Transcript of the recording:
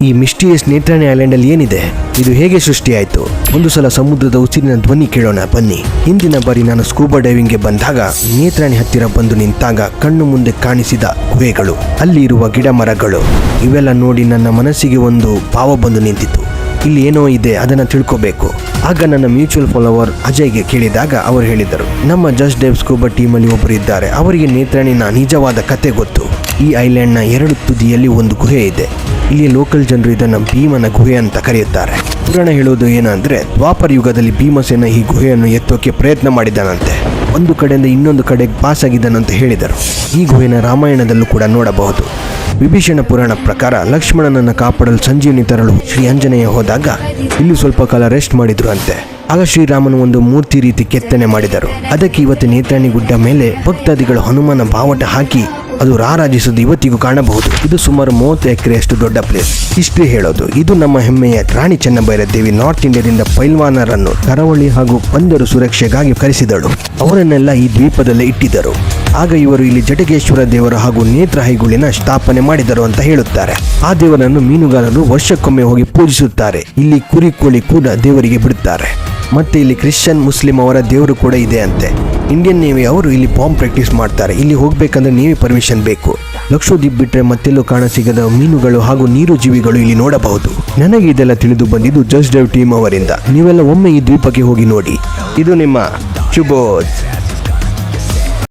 ಈ mysterious Netrani island ಅಲ್ಲಿ ಏನಿದೆ, ಇದು ಹೇಗೆ ಸೃಷ್ಟಿಯಾಯಿತು? ಒಂದು ಸಲ ಸಮುದ್ರದ ಉಸಿರಿನ ಧ್ವನಿ ಕೇಳೋಣ ಬನ್ನಿ. ಹಿಂದಿನ ಬಾರಿ ನಾನು ಸ್ಕೂಬಾ ಡೈವಿಂಗ್ಗೆ ಬಂದಾಗ ನೇತ್ರಾಣಿ ಹತ್ತಿರ ಬಂದು ನಿಂತಾಗ ಕಣ್ಣು ಮುಂದೆ ಕಾಣಿಸಿದ ಗುಹೆಗಳು, ಅಲ್ಲಿ ಇರುವ ಗಿಡ ಮರಗಳು, ಇವೆಲ್ಲ ನೋಡಿ ನನ್ನ ಮನಸ್ಸಿಗೆ ಒಂದು ಭಾವ ಬಂದು ನಿಂತಿತು. ಇಲ್ಲಿ ಏನೋ ಇದೆ, ಅದನ್ನ ತಿಳ್ಕೋಬೇಕು. ಆಗ ನನ್ನ ಮ್ಯೂಚುವಲ್ ಫಾಲೋವರ್ ಅಜಯ್ಗೆ ಕೇಳಿದಾಗ ಅವರು ಹೇಳಿದರು, ನಮ್ಮ ಜಸ್ಟ್ ಡೈವ್ ಸ್ಕೂಬಾ ಟೀಮಲ್ಲಿ ಒಬ್ಬರು ಇದ್ದಾರೆ, ಅವರಿಗೆ ನೇತ್ರಾಣಿನ ನಿಜವಾದ ಕತೆ ಗೊತ್ತು. ಈ ಐಲ್ಯಾಂಡ್ನ 2 ತುದಿಯಲ್ಲಿ ಒಂದು ಗುಹೆ ಇದೆ. ಇಲ್ಲಿ ಲೋಕಲ್ ಜನರು ಇದನ್ನು ಭೀಮನ ಗುಹೆ ಅಂತ ಕರೆಯುತ್ತಾರೆ. ಪುರಾಣ ಹೇಳುವುದು ಏನಂದ್ರೆ, ದ್ವಾಪರ ಯುಗದಲ್ಲಿ ಭೀಮಸೇನ ಈ ಗುಹೆಯನ್ನು ಎತ್ತೋಕೆ ಪ್ರಯತ್ನ ಮಾಡಿದ್ದಾನಂತೆ. ಒಂದು ಕಡೆಯಿಂದ ಇನ್ನೊಂದು ಕಡೆಗೆ ಪಾಸ್ ಆಗಿದ್ದಾನಂತ ಹೇಳಿದರು. ಈ ಗುಹೆನ ರಾಮಾಯಣದಲ್ಲೂ ಕೂಡ ನೋಡಬಹುದು. ವಿಭೀಷಣ ಪುರಾಣ ಪ್ರಕಾರ ಲಕ್ಷ್ಮಣನನ್ನು ಕಾಪಾಡಲು ಸಂಜೀವನಿ ತರಲು ಶ್ರೀ ಆಂಜನೇಯ ಹೋದಾಗ ಇಲ್ಲಿ ಸ್ವಲ್ಪ ಕಾಲ ರೆಸ್ಟ್ ಮಾಡಿದ್ರು ಅಂತೆ. ಆಗ ಶ್ರೀರಾಮನು ಒಂದು ಮೂರ್ತಿ ರೀತಿ ಕೆತ್ತನೆ ಮಾಡಿದರು. ಅದಕ್ಕೆ ಇವತ್ತು ನೇತ್ರಾಣಿ ಗುಡ್ಡ ಮೇಲೆ ಭಕ್ತಾದಿಗಳು ಹನುಮನ ಬಾವಟ ಹಾಕಿ ಅದು ರಾರಾಜಿಸುವುದು ಇವತ್ತಿಗೂ ಕಾಣಬಹುದು. ಇದು ಸುಮಾರು 30 ಎಕರೆಯಷ್ಟು ದೊಡ್ಡ ಪ್ಲೇಸ್. ಹಿಸ್ಟ್ರಿ ಹೇಳೋದು, ಇದು ನಮ್ಮ ಹೆಮ್ಮೆಯ ರಾಣಿ ಚೆನ್ನಭೈರದೇವಿ ನಾರ್ತ್ ಇಂಡಿಯಾದಿಂದ ಪೈಲ್ವಾನರನ್ನು ಕರಾವಳಿ ಹಾಗೂ ಬಂದರು ಸುರಕ್ಷೆಗಾಗಿ ಕರೆಸಿದಳು. ಅವರನ್ನೆಲ್ಲ ಈ ದ್ವೀಪದಲ್ಲೇ ಇಟ್ಟಿದ್ದರು. ಆಗ ಇವರು ಇಲ್ಲಿ ಜಟಗೇಶ್ವರ ದೇವರು ಹಾಗೂ ನೇತ್ರ ಹೈಗುಳಿನ ಸ್ಥಾಪನೆ ಮಾಡಿದರು ಅಂತ ಹೇಳುತ್ತಾರೆ. ಆ ದೇವರನ್ನು ಮೀನುಗಾರರು ವರ್ಷಕ್ಕೊಮ್ಮೆ ಹೋಗಿ ಪೂಜಿಸುತ್ತಾರೆ. ಇಲ್ಲಿ ಕುರಿ ಕೋಳಿ ಕೂಡ ದೇವರಿಗೆ ಬಿಡುತ್ತಾರೆ. ಮತ್ತೆ ಇಲ್ಲಿ ಕ್ರಿಶ್ಚಿಯನ್ ಮುಸ್ಲಿಂ ಅವರ ದೇವರು ಕೂಡ ಇದೆ ಅಂತೆ. ಇಂಡಿಯನ್ ನೇವಿ ಅವರು ಇಲ್ಲಿ ಬಾಂಬ್ ಪ್ರಾಕ್ಟೀಸ್ ಮಾಡ್ತಾರೆ. ಇಲ್ಲಿ ಹೋಗ್ಬೇಕಂದ್ರೆ ನೇವಿ ಪರ್ಮಿಷನ್ ಬೇಕು. ಲಕ್ಷದ್ವೀಪ್ ಬಿಟ್ಟರೆ ಮತ್ತೆಲ್ಲೂ ಕಾಣಸಿಗದ ಮೀನುಗಳು ಹಾಗೂ ನೀರು ಜೀವಿಗಳು ಇಲ್ಲಿ ನೋಡಬಹುದು. ನನಗೆ ಇದೆಲ್ಲ ತಿಳಿದು ಬಂದಿದ್ದು ಜಸ್ಟ್ ಡೈವ್ ಟೀಮ್ ಅವರಿಂದ. ನೀವೆಲ್ಲ ಒಮ್ಮೆ ಈ ದ್ವೀಪಕ್ಕೆ ಹೋಗಿ ನೋಡಿ. ಇದು ನಿಮ್ಮ ಶುಭೋದ್.